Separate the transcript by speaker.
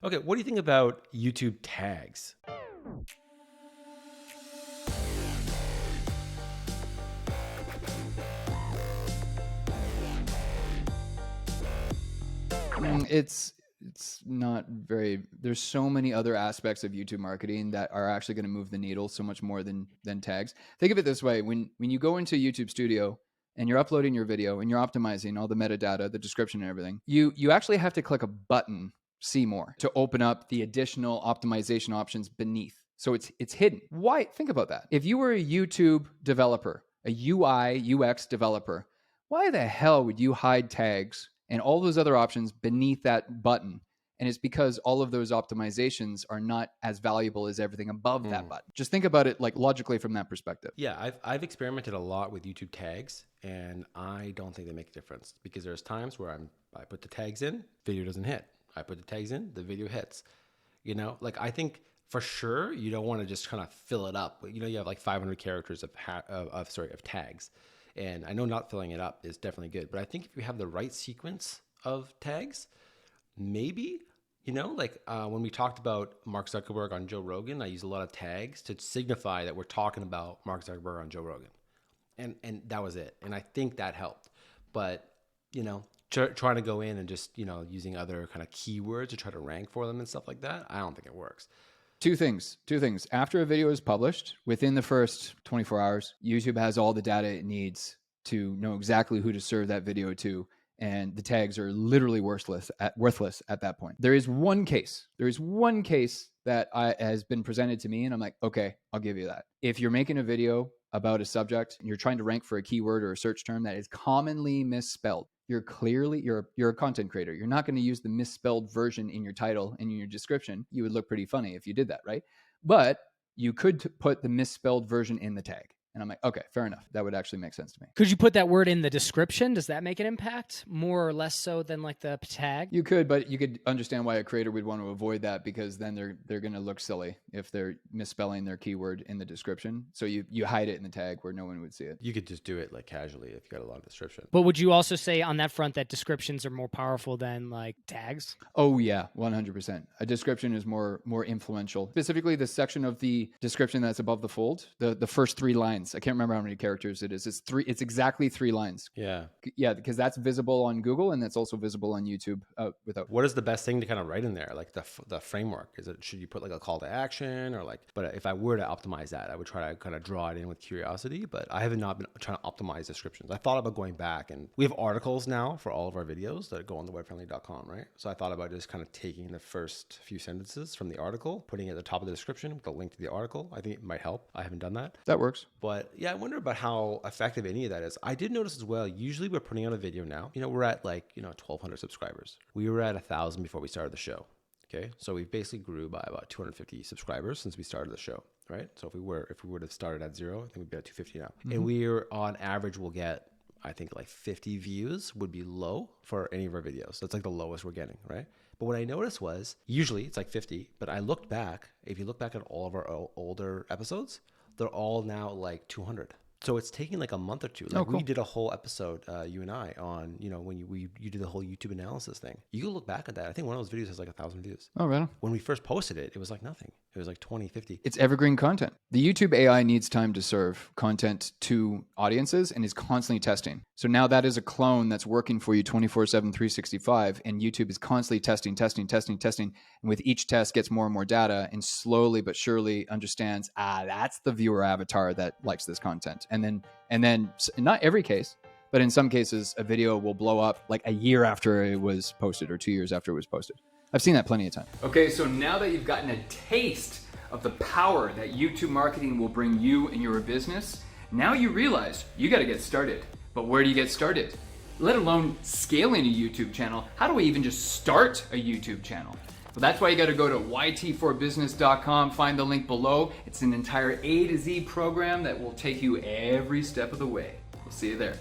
Speaker 1: Okay, what do you think about YouTube tags?
Speaker 2: It's not very, there's so many other aspects of YouTube marketing that are actually going to move the needle so much more than tags. Think of it this way. When you go into YouTube Studio and you're uploading your video and you're optimizing all the metadata, the description and everything, you actually have to click a button, see more, to open up the additional optimization options beneath. So it's hidden. Why? Think about that. If you were a YouTube developer, a UI UX developer, why the hell would you hide tags and all those other options beneath that button? And it's because all of those optimizations are not as valuable as everything above that button. Just think about it like logically from that perspective.
Speaker 1: Yeah, I've experimented a lot with YouTube tags, and I don't think they make a difference, because there's times where I put the tags in, video doesn't hit. I put the tags in, the video hits. You know, like I think for sure you don't want to just kind of fill it up. You know, you have like 500 characters of tags. And I know not filling it up is definitely good, but I think if you have the right sequence of tags, maybe, you know, like when we talked about Mark Zuckerberg on Joe Rogan, I used a lot of tags to signify that we're talking about Mark Zuckerberg on Joe Rogan. And that was it. And I think that helped. But, you know, trying to go in and just, you know, using other kind of keywords to try to rank for them and stuff like that, I don't think it works.
Speaker 2: Two things. After a video is published, within the first 24 hours, YouTube has all the data it needs to know exactly who to serve that video to. And the tags are literally worthless at that point. There is one case that has been presented to me, and I'm like, okay, I'll give you that. If you're making a video about a subject and you're trying to rank for a keyword or a search term that is commonly misspelled, you're a content creator. You're not going to use the misspelled version in your title and in your description. You would look pretty funny if you did that, right? But you could put the misspelled version in the tag. And I'm like, okay, fair enough. That would actually make sense to me.
Speaker 3: Could you put that word in the description? Does that make an impact more or less so than like the tag?
Speaker 2: You could, but you could understand why a creator would want to avoid that, because then they're going to look silly if they're misspelling their keyword in the description. So you hide it in the tag where no one would see it.
Speaker 1: You could just do it like casually if you got a long description.
Speaker 3: But would you also say on that front that descriptions are more powerful than like tags?
Speaker 2: Oh yeah, 100%. A description is more influential. Specifically, the section of the description that's above the fold, the first 3 lines. I can't remember how many characters it is. It's exactly 3 lines.
Speaker 1: Yeah,
Speaker 2: because that's visible on Google and that's also visible on YouTube without.
Speaker 1: What is the best thing to kind of write in there? Like the framework? Should you put like a call to action or like? But if I were to optimize that, I would try to kind of draw it in with curiosity. But I have not been trying to optimize descriptions. I thought about going back, and we have articles now for all of our videos that go on the webfriendly.com, right? So I thought about just kind of taking the first few sentences from the article, putting it at the top of the description with a link to the article. I think it might help. I haven't done that.
Speaker 2: That works.
Speaker 1: But yeah, I wonder about how effective any of that is. I did notice as well, usually we're putting out a video now. You know, we're at like, 1,200 subscribers. We were at 1,000 before we started the show. Okay. So we basically grew by about 250 subscribers since we started the show, right? So if we would have started at 0, I think we'd be at 250 now. Mm-hmm. And we're on average, we'll get, I think like 50 views would be low for any of our videos. That's like the lowest we're getting, right? But what I noticed was usually it's like 50, but I looked back, if you look back at all of our older episodes, they're all now like 200. So it's taking like a month or two. Like,
Speaker 2: cool.
Speaker 1: We did a whole episode, you and I, on, when you did the whole YouTube analysis thing. You can look back at that. I think one of those videos has like 1,000 views.
Speaker 2: Oh, really?
Speaker 1: When we first posted it, it was like nothing. It was like 20, 50.
Speaker 2: It's evergreen content. The YouTube AI needs time to serve content to audiences and is constantly testing. So now that is a clone that's working for you 24/7, 365, and YouTube is constantly testing. And with each test gets more and more data and slowly but surely understands, that's the viewer avatar that likes this content. And then not every case, but in some cases, a video will blow up like a year after it was posted or 2 years after it was posted. I've seen that plenty of times. Okay, so now that you've gotten a taste of the power that YouTube marketing will bring you and your business, now you realize you got to get started. But where do you get started? Let alone scaling a YouTube channel. How do I even just start a YouTube channel? Well, that's why you got to go to yt4business.com, find the link below. It's an entire A to Z program that will take you every step of the way. We'll see you there.